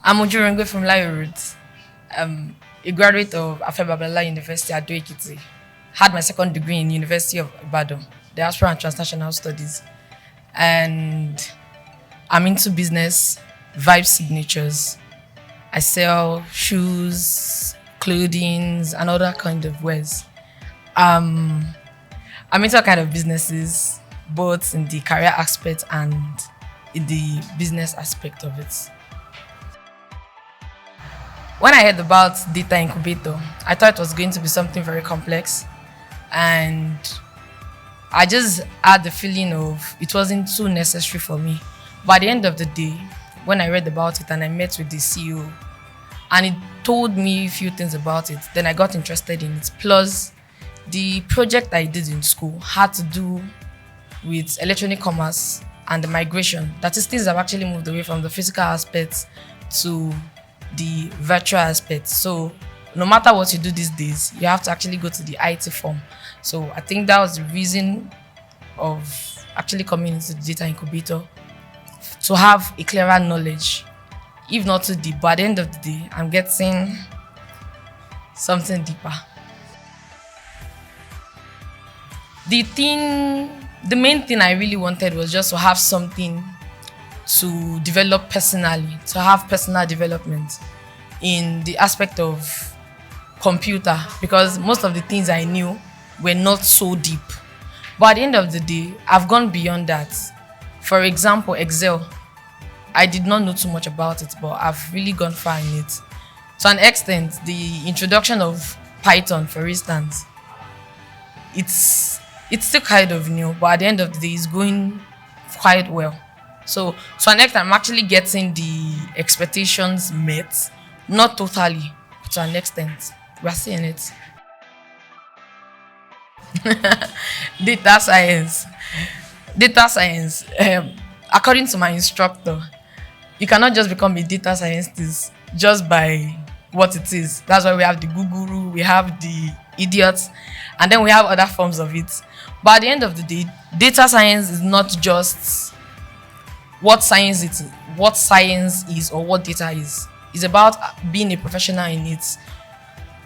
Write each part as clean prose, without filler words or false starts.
I'm Ujurengwe from Funmilayo roots. A graduate of Afebabala University at Ekiti. Had my second degree in University of Ibadan, Diaspora and Transnational Studies. And I'm into business, vibe signatures. I sell shoes, clothing, and other kind of wares. I'm into all kind of businesses, both in the career aspect and in the business aspect of it. When I heard about data incubator, I thought it was going to be something very complex, and I just had the feeling of it wasn't too necessary for me. But at the end of the day, when I read about it and I met with the CEO, and it told me a few things about it, then I got interested in it. Plus, the project I did in school had to do with electronic commerce and the migration. That is, things have actually moved away from the physical aspects to the virtual aspect. So no matter what you do these days, you have to actually go to the IT firm. So I think that was the reason of actually coming into the data incubator, to have a clearer knowledge, if not too deep, but at the end of the day, I'm getting something deeper. The main thing I really wanted was just to have something to develop personally, to have personal development in the aspect of computer, because most of the things I knew were not so deep. But at the end of the day, I've gone beyond that. For example, Excel. I did not know too much about it, but I've really gone far in it. To an extent, the introduction of Python, for instance, it's still kind of new, but at the end of the day, it's going quite well. So to an extent, I'm actually getting the expectations met. Not totally, but to an extent. We're seeing it. Data science. Data science. According to my instructor, you cannot just become a data scientist just by what it is. That's why we have the guru, we have the idiots, and then we have other forms of it. But at the end of the day, data science is not just what science is or what data is. It's about being a professional in it.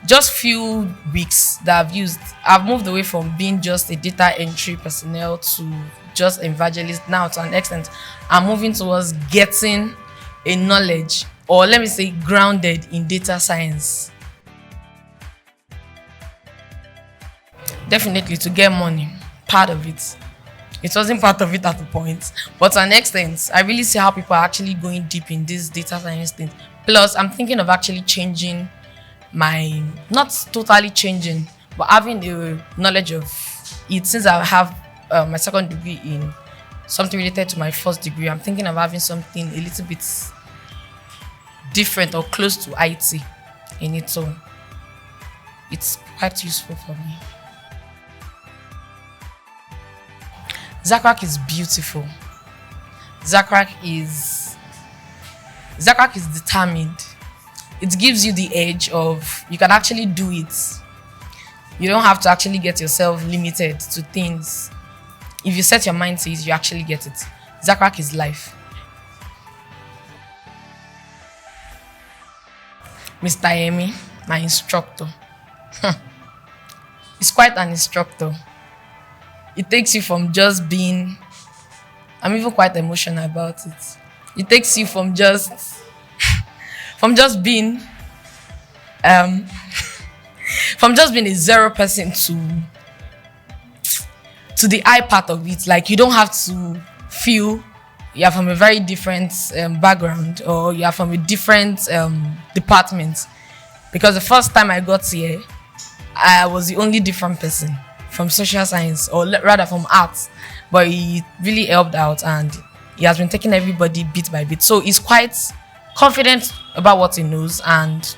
Just few weeks that I've moved away from being just a data entry personnel to just evangelist. Now to an extent, I'm moving towards getting a knowledge, or let me say grounded in data science. Definitely to get money, part of it. It wasn't part of it at the point, but to an extent, I really see how people are actually going deep in this data science thing. Plus, I'm thinking of actually changing not totally changing, but having the knowledge of it. Since I have my second degree in something related to my first degree, I'm thinking of having something a little bit different or close to IT in it. So it's quite useful for me. Zacrac is beautiful. Zacrac is determined. It gives you the edge of you can actually do it. You don't have to actually get yourself limited to things. If you set your mind to it, you actually get it. Zacrac is life. Mr. Emi, my instructor. He's quite an instructor. It takes you from just being, I'm even quite emotional about it. It takes you from just being from just being a zero person to the I part of it. Like, you don't have to feel you're from a very different background, or you're from a different department. Because the first time I got here, I was the only different person from social science, or rather from arts. But he really helped out, and he has been taking everybody bit by bit. So he's quite confident about what he knows, and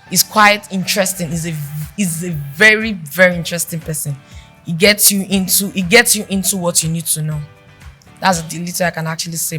he's quite interesting. He's a very, very interesting person. He gets you into what you need to know. That's the little I can actually say.